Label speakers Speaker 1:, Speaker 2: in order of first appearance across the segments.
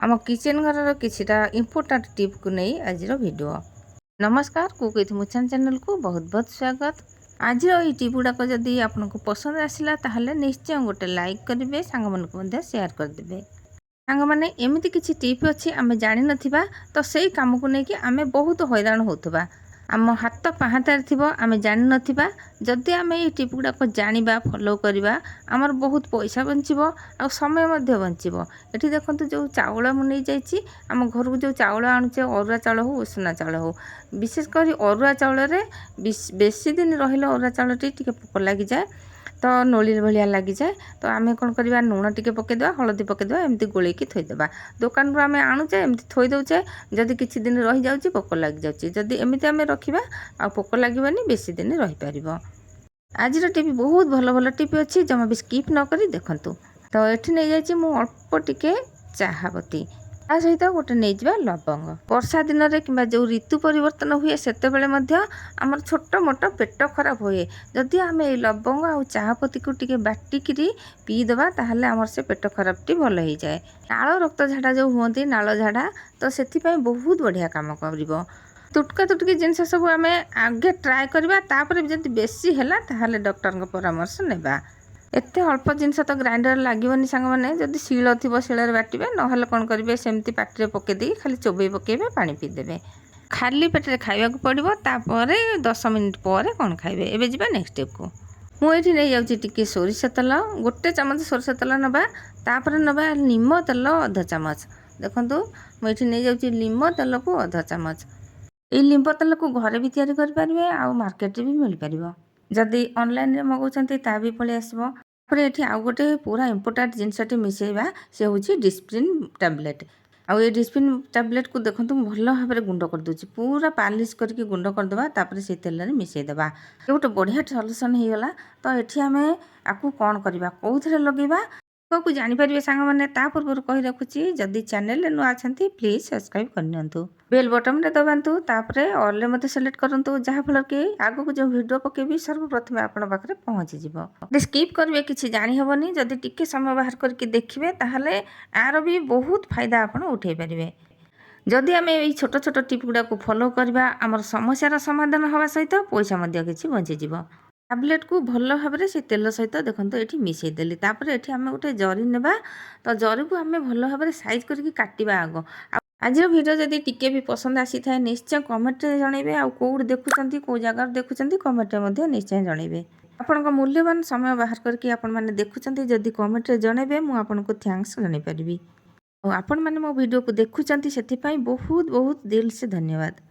Speaker 1: आम किचेन घर किछिटा important tip को नहीं आज वीडियो। नमस्कार, कुक विथ मुछान चैनल को बहुत बहुत स्वागत। आज ये टिप गुड़ाक जदि आपको पसंद आसला ताहले निश्चय गोटे लाइक करेंगे, सांग मानक शेयर करदे। सांग मैंने एमती किसी टिप अच्छी आम जानी नथिबा तो सही काम को लेकिन आम बहुत हैरान होतबा। आम हाथ पाहांतार थी आम जानी नथिबा। जदि आम ये टिप गुड़ाक जानिबा फॉलो करवा आमर बहुत पैसा बंचिबो आ समय मध्य बंचिबो। एठी देखंतु जो चाउल मु नहीं जाइछि आम घर को जो चाउल आणुचे अरुआ चाउल हो उषना चाउल हो, विशेष कर अरुआ चाउल रे बेसी दिन रहिले अरुआ चाउलटी टिके पोक लगी जाए तो नोली भाया लगी जाए। तो आम कौन करवा लुण टिके पकईदे, हलदी पकईदे, एमती गोलैकी थोदेबा। दुकान रू आम आणुचे एमती थोई दौचे, जदि किछि दिन रही जाउछि पोक लगी जाउछि। जदि एमती आम रखिबा आ पोक लागबनी, बेसी दिन रही पारिबो। आज टिप बहुत भल भल टिप अच्छी, जमा भी स्किप न करी देखंतु। तो एठी नहीं जाइछि मु अल्प टिके चाहापती, ता सहित गोटे नहीं जा लवंग। वर्षा दिन में कि जो ऋतु परिवर्तन हुए सेते आमर छोट मोट पेट खराब हुए, जदि आम ये लवंग आ चाहापती को टिके बाटिकी पीदबा ताहले आमर से पेट खराबटी भल हो जाए। नाल रक्त झाड़ा जो हुंती नाल झाड़ा, तो से बहुत बढ़िया काम कर। तुटका तुटकी जिनस सब आम आगे ट्राए करवा, तापर जब बेसी है ताहले डॉक्टर परामर्श नेबा। एते अल्प जिनस तो ग्राइंडर लगभग सांग मैंने जब शील थी शील बाटे ना कौन करेंगे सेमती पाटे पकईदे खाली चोबई पकेबे पानी पीदेवे। खाली पेटे खावा पड़ो, तापर 10 मिनिट पर कौन खाइबे। एबे जीवा नेक्स्ट स्टेप को। मुझे नहीं जाऊँगी टिके सोरिष तेल, गोटे चामच सोरिष तेल नवा, तापर नवा नीम तेल अधा चामच। देखो मुझे नहीं जाऊँगी नीम तेल को अधा चामच। ये नीम तेल को घरे भी तैयारी करेंगे आ मार्केट भी मिल पार। जदि ऑनलाइन रे मगाउछन्ती ता भी पळै आसीबो। तापर एठी आउ गोटे पूरा इम्पोर्टेंट जिनसटी मिसेइबा, से होची डिस्प्रिन टैबलेट। आउ ये डिस्प्रिन टैबलेट को देखंतु भल भाबरे गुंड कर दोची, पूरा पालिश करके गुंड कर दबा, तापर से तेल रे मिसेइ दबा। ये गोटे बढ़िया सॉल्यूशन हे गला। तो एठी हमें आकु कोन करबा, कोउथरे लगेबा को जानी पारिबे सांग माने। ता पूर्व कहि रखुची, जदि चैनल नु आछंती प्लीज सब्सक्राइब करनियंतु, बेल बटन रे दबांतु, तापरे ऑल रे मते सेलेक्ट करंतु, जहा फल के आगो को जो वीडियो पकेबी सर्वप्रथम आपण पाखरे पहुंची जिवो। स्किप करबे किछि जानि हबनी, जदि टिके समय बाहर करके देखिबे ताहले आरो भी बहुत फायदा आपण उठै परिबे। जदि आम ये छोट छोट टिप गुड़ा को फॉलो करवा, आमर समस्यार समाधान हवा सहित पैसा मध्य किछि बंचीजिव। टैबलेट को भल भाव से तेल सहित देखो ये मिसई देली। तापर ये आम गोटे जरी नेबा, तो जरी को आम भल भाव साइज करके काटिबा आग। आज वीडियो जदि टिके भी पसंद आसी थाए निश्चय कमेंट रे जनइबे। आ कोड देखुचंती को जगह देखुचंती कमेंट रे मध्ये निश्चय जनइबे। आपनक मूल्यवान समय बाहर करके आपण माने देखुचंती, जदि कमेंट रे जनइबे मु आपनको थैंक्स जणै परिबी। और आपण माने मो वीडियो को देखुचंती सेति बहुत बहुत दिल से धन्यवाद।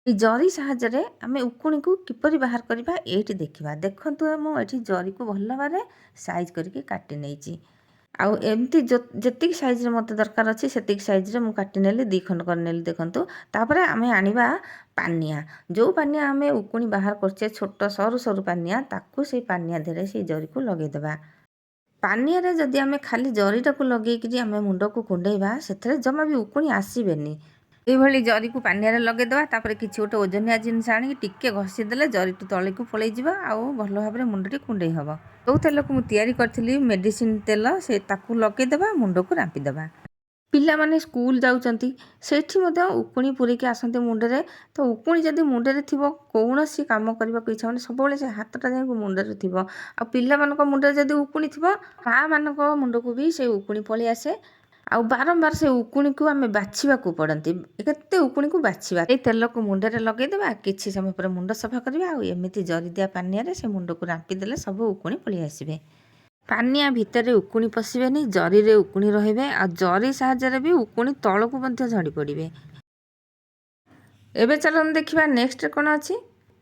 Speaker 1: ये जरी साहाय्य आम उकुणी को किपरि बाहर करवा ये देखा। देखु मुझे जरी को भल भाव साइज करके काटी नहीं। आउ एमती जी सैज्रे मत दरकार अच्छी से सैज्रे मुझे काटी नेली, 2 खंड कर नेली। देखु तापर आम आनिबा पानिया, जो पानिया आम उकुणी बाहर करछे छोट सरू सरू पानिया, ताकू से पानिया धेरे से जरी को लगेदेबा। पानिया रे जदि आम खाली जरीटा को लगेकि आम मुंड को कुंडेबा, से जमा भी उकुणी आसबेनी। ये जरी को पानिया लगेदेवा, तापर किसी गोटे ओजनिया जिनस आनी टिके घसीदेले जरी तले को पलैज आउ भल भाव मुंडटी कुंडे हम। जो तेल को मुझे तैयारी करी मेडिसिन तेल, से ताकू लगेदेवा, मुंड को रांपिदेवा। पिला माने स्कूल जाउचंती, सेठी मध्य उकुणी पूरीकी आसंते मुंडरे। तो उकुणी जदि मुंडरे थिबो, कौनसी काम करबा को इच्छा होनी, सबले से हाथटा जाय मुंडरे थिबो। आ पिला मानक मुंडरे जदि उकुणी थिबो, माँ मानक मुंड को भी से उकुणी पलि आसे। आउ बारंबार से उकुणी को आम बाछिबा को पड़ती, केते उकुणी को बाछिबा। ए तेल को मुंडरे लगेदेबा, किछि समय पर मुंड सफा करबा। आउ एमिति जरी दिया पानिया रे से मुंड को रांपी देले सब उकुणी पलि आसीबे। पानिया भितर उकुणी पशिबेनी, जरी रे उकुणी रहिबे। आ जरी साहाय्य भी उकुणी तल को मध्य झड़ी पड़िबे। एबे चलन देखिबा नेक्स्ट कोन अछि।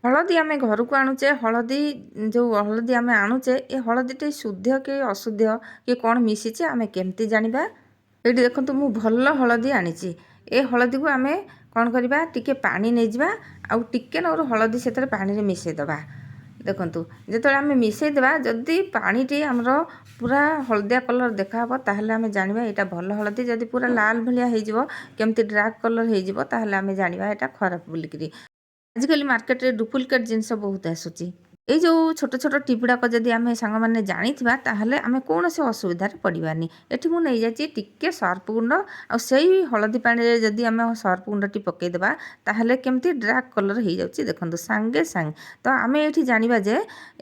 Speaker 1: हलदी आम घर को आणुचे, हलदी जो हलदी आम आणुचे, ए हलदीटे शुद्ध कि अशुद्ध कि कौन मिशिचे आम केमती जानिबा। ये देखो मु भल हलदी आनी, ए हलदी को आम कौन करवा टिके पानी नहीं जावा, आउ टिके नर हलदी से पानी रे मिसईदेवा। देखु जो आम मिसईदेवा, जदि पानीटी आमर पूरा हलदिया कलर देखा ताहले आम जानिबा एटा भल हलदी। जदि पूरा लाल भलिया हो केमती डार्क कलर हो ताहले आम जानिबा एटा खराब बोलिकी। आजिकल मार्केट रे डुप्लिकेट जिनस बहुत आसुची। এই ଯେଉଁ ଛୋଟ ଛୋଟ ଟିପ୍ ଗୁଡ଼ାକ ଯଦି ଆମେ ସାଙ୍ଗମାନେ ଜାଣିଥିବା ତାହେଲେ ଆମେ କୌଣସି ଅସୁବିଧାରେ ପଡ଼ିବାନି। ଏଠି ମୁଁ ନେଇଯାଇଛି ଟିକେ ସର୍ପ ଗୁଣ୍ଡ ଆଉ ସେଇ ହଳଦୀ ପାଣିରେ ଯଦି ଆମେ ସର୍ପ ଗୁଣ୍ଡଟି ପକାଇଦେବା ତାହେଲେ କେମିତି ଡାର୍କ କଲର୍ ହେଇଯାଉଛି ଦେଖନ୍ତୁ ସାଙ୍ଗେ ସାଙ୍ଗେ। ତ ଆମେ ଏଠି ଜାଣିବା ଯେ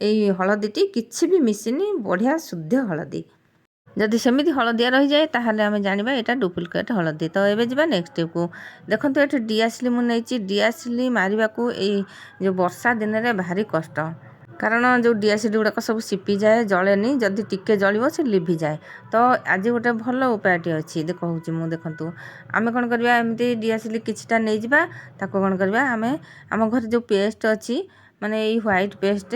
Speaker 1: ଏଇ ହଳଦୀଟି କିଛି ବି ମିଶିନି, ବଢ଼ିଆ ଶୁଦ୍ଧ ହଳଦୀ। ଯଦି ସେମିତି ହଳଦିଆ ରହିଯାଏ ତାହେଲେ ଆମେ ଜାଣିବା ଏଇଟା ଡୁପ୍ଲିକେଟ୍ ହଳଦୀ। ତ ଏବେ ଯିବା ନେକ୍ସଟ ଷ୍ଟେପ୍କୁ। ଦେଖନ୍ତୁ ଏଠି ଡିଆସିଲି ମୁଁ ନେଇଛି। ଡିଆସିଲି ମାରିବାକୁ ଏଇ ଯେଉଁ ବର୍ଷା ଦିନରେ ଭାରି କଷ୍ଟ, କାରଣ ଯେଉଁ ଡିଆସିଲି ଗୁଡ଼ାକ ସବୁ ସିପିଯାଏ, ଜଳେନି। ଯଦି ଟିକେ ଜଳିବ ସେ ଲିଭିଯାଏ। ତ ଆଜି ଗୋଟେ ଭଲ ଉପାୟଟି ଅଛି କହୁଛି ମୁଁ। ଦେଖନ୍ତୁ ଆମେ କ'ଣ କରିବା, ଏମିତି ଡିଆସିଲି କିଛିଟା ନେଇଯିବା। ତାକୁ କ'ଣ କରିବା, ଆମେ ଆମ ଘରେ ଯେଉଁ ପେଷ୍ଟ ଅଛି, ମାନେ ଏଇ ହ୍ୱାଇଟ୍ ପେଷ୍ଟ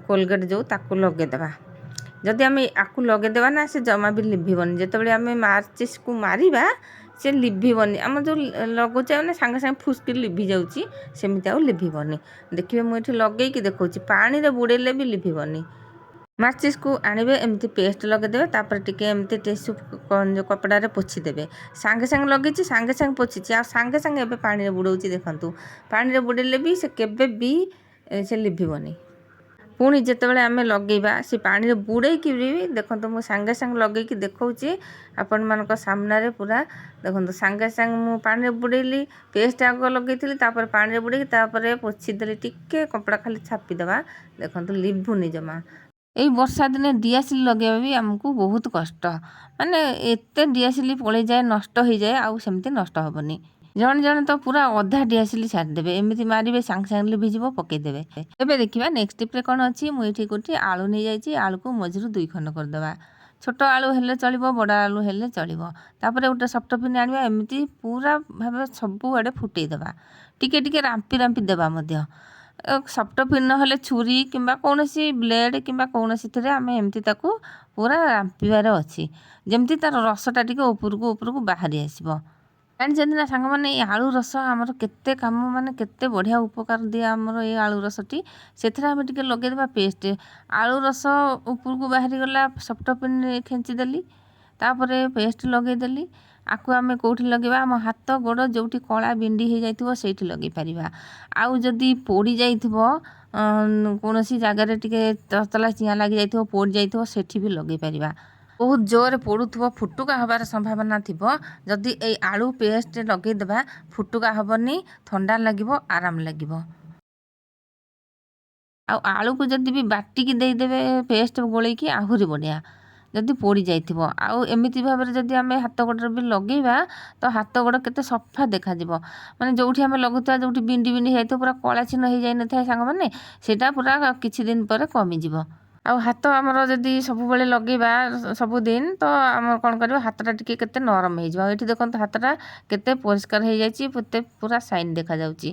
Speaker 1: କୋଲଗେଟ୍ ଯେଉଁ, ତାକୁ ଲଗେଇଦେବା। ଯଦି ଆମେ ଆକୁ ଲଗେଇଦେବା ନା, ସେ ଜମା ବି ଲିଭିବନି। ଯେତେବେଳେ ଆମେ ମାଚିସ୍କୁ ମାରିବା ସେ ଲିଭିବନି। ଆମର ଯେଉଁ ଲଗାଉଛେ ମାନେ ସାଙ୍ଗେ ସାଙ୍ଗେ ଫୁସ୍କି ଲିଭି ଯାଉଛି, ସେମିତି ଆଉ ଲିଭିବନି। ଦେଖିବେ ମୁଁ ଏଠି ଲଗେଇକି ଦେଖାଉଛି, ପାଣିରେ ବୁଡ଼େଇଲେ ବି ଲିଭିବନି। ମାଚିସ୍କୁ ଆଣିବେ, ଏମିତି ପେଷ୍ଟ ଲଗେଇଦେବେ, ତାପରେ ଟିକେ ଏମିତି ଟିସୁ ଯେଉଁ କପଡ଼ାରେ ପୋଛିଦେବେ। ସାଙ୍ଗେ ସାଙ୍ଗେ ଲଗେଇଛି, ସାଙ୍ଗେ ସାଙ୍ଗେ ପୋଛିଛି, ଆଉ ସାଙ୍ଗେ ସାଙ୍ଗେ ଏବେ ପାଣିରେ ବୁଡ଼ଉଛି। ଦେଖନ୍ତୁ ପାଣିରେ ବୁଡ଼େଇଲେ ବି ସେ କେବେ ବି ସେ ଲିଭିବନି। ପୁଣି ଯେତେବେଳେ ଆମେ ଲଗେଇବା ସେ ପାଣିରେ ବୁଡ଼େଇକି ବି ଦେଖନ୍ତୁ, ମୁଁ ସାଙ୍ଗେ ସାଙ୍ଗେ ଲଗେଇକି ଦେଖାଉଛି ଆପଣମାନଙ୍କ ସାମ୍ନାରେ ପୁରା। ଦେଖନ୍ତୁ ସାଙ୍ଗେ ସାଙ୍ଗେ ମୁଁ ପାଣିରେ ବୁଡ଼େଇଲି, ପେଷ୍ଟ ଆଗ ଲଗେଇଥିଲି, ତାପରେ ପାଣିରେ ବୁଡ଼େଇକି ତାପରେ ପୋଛିଦେଲି। ଟିକେ କପଡ଼ା ଖାଲି ଛାପିଦେବା, ଦେଖନ୍ତୁ ଲିଭୁନି ଜମା। ଏଇ ବର୍ଷା ଦିନେ ଡିଆସିଲି ଲଗେଇବା ବି ଆମକୁ ବହୁତ କଷ୍ଟ, ମାନେ ଏତେ ଡିଆସିଲି ପଳେଇଯାଏ, ନଷ୍ଟ ହେଇଯାଏ। ଆଉ ସେମିତି ନଷ୍ଟ ହେବନି। ଜଣେ ଜଣେ ତ ପୁରା ଅଧା ଡିଆସିଲି ଛାଡ଼ିଦେବେ, ଏମିତି ମାରିବେ ସାଙ୍ଗେ ସାଙ୍ଗେ ଲିଭିଯିବ, ପକାଇଦେବେ। ଏବେ ଦେଖିବା ନେକ୍ସଟ ଟିପ୍ରେ କ'ଣ ଅଛି। ମୁଁ ଏଠି ଗୋଟିଏ ଆଳୁ ନେଇଯାଇଛି। ଆଳୁକୁ ମଝିରୁ 2 ଖଣ୍ଡ କରିଦେବା। ଛୋଟ ଆଳୁ ହେଲେ ଚଳିବ, ବଡ଼ ଆଳୁ ହେଲେ ଚଳିବ। ତାପରେ ଗୋଟେ ସଫ୍ଟପିନ୍ ଆଣିବା, ଏମିତି ପୁରା ଭାବେ ସବୁଆଡ଼େ ଫୁଟେଇଦେବା। ଟିକେ ଟିକେ ରାମ୍ପି ରାମ୍ପି ଦେବା ମଧ୍ୟ। ସଫ୍ଟପିନ୍ ନହେଲେ ଛୁରୀ କିମ୍ବା କୌଣସି ବ୍ଲେଡ଼ କିମ୍ବା କୌଣସିଥିରେ ଆମେ ଏମିତି ତାକୁ ପୁରା ରାମ୍ପିବାର ଅଛି, ଯେମିତି ତାର ରସଟା ଟିକେ ଉପରକୁ ଉପରକୁ ବାହାରି ଆସିବ। ଜାଣିଛନ୍ତି ନା ସାଙ୍ଗମାନେ, ଏଇ ଆଳୁ ରସ ଆମର କେତେ କାମ, ମାନେ କେତେ ବଢ଼ିଆ ଉପକାର ଦିଏ ଆମର ଏଇ ଆଳୁ ରସଟି। ସେଥିରେ ଆମେ ଟିକେ ଲଗେଇଦେବା ପେଷ୍ଟ। ଆଳୁ ରସ ଉପରକୁ ବାହାରିଗଲା, ସଫ୍ଟପିନ୍ ଖେଞ୍ଚିଦେଲି, ତାପରେ ପେଷ୍ଟ ଲଗେଇଦେଲି। ଆକୁ ଆମେ କେଉଁଠି ଲଗେଇବା, ଆମ ହାତ ଗୋଡ଼ ଯେଉଁଠି କଳା ବିଣ୍ଡି ହେଇଯାଇଥିବ ସେଇଠି ଲଗେଇ ପାରିବା। ଆଉ ଯଦି ପୋଡ଼ି ଯାଇଥିବ, କୌଣସି ଜାଗାରେ ଟିକେ ତତଲା ଚିଆଁ ଲାଗିଯାଇଥିବ, ପୋଡ଼ି ଯାଇଥିବ, ସେଠି ବି ଲଗେଇ ପାରିବା। ବହୁତ ଜୋରରେ ପୋଡ଼ୁଥିବ, ଫୁଟୁକା ହେବାର ସମ୍ଭାବନା ଥିବ, ଯଦି ଏଇ ଆଳୁ ପେଷ୍ଟ ଲଗେଇଦେବା, ଫୁଟୁକା ହେବନି, ଥଣ୍ଡା ଲାଗିବ, ଆରାମ ଲାଗିବ। ଆଉ ଆଳୁକୁ ଯଦି ବି ବାଟିକି ଦେଇଦେବେ ପେଷ୍ଟ ଗୋଳେଇକି, ଆହୁରି ବଢ଼ିଆ। ଯଦି ପୋଡ଼ି ଯାଇଥିବ, ଆଉ ଏମିତି ଭାବରେ ଯଦି ଆମେ ହାତ ଗୋଡ଼ରେ ବି ଲଗେଇବା, ତ ହାତ ଗୋଡ଼ କେତେ ସଫା ଦେଖାଯିବ। ମାନେ ଯେଉଁଠି ଆମେ ଲଗାଉଥିବା, ଯେଉଁଠି ବିଣ୍ଡି ବିଣ୍ଡି ହେଇଯାଇଥିବ, ପୁରା କଳା ଚିହ୍ନ ହେଇଯାଇନଥାଏ ସାଙ୍ଗମାନେ, ସେଇଟା ପୁରା କିଛି ଦିନ ପରେ କମିଯିବ। ଆଉ ହାତ ଆମର ଯଦି ସବୁବେଳେ ଲଗେଇବା ସବୁଦିନ, ତ ଆମର କ'ଣ କରିବ, ହାତଟା ଟିକେ କେତେ ନରମ ହେଇଯିବ। ଆଉ ଏଠି ଦେଖନ୍ତୁ ହାତଟା କେତେ ପରିଷ୍କାର ହେଇଯାଇଛି, କେତେ ପୁରା ସାଇନ୍ ଦେଖାଯାଉଛି।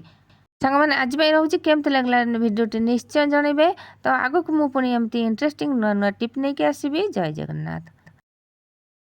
Speaker 1: ସାଙ୍ଗମାନେ ଆଜି ପାଇଁ ରହୁଛି, କେମିତି ଲାଗିଲା ଭିଡ଼ିଓଟି ନିଶ୍ଚୟ ଜଣାଇବେ। ତ ଆଗକୁ ମୁଁ ପୁଣି ଏମିତି ଇଣ୍ଟରେଷ୍ଟିଂ ନୂଆ ନୂଆ ଟିପ୍ ନେଇକି ଆସିବି। ଜୟ ଜଗନ୍ନାଥ।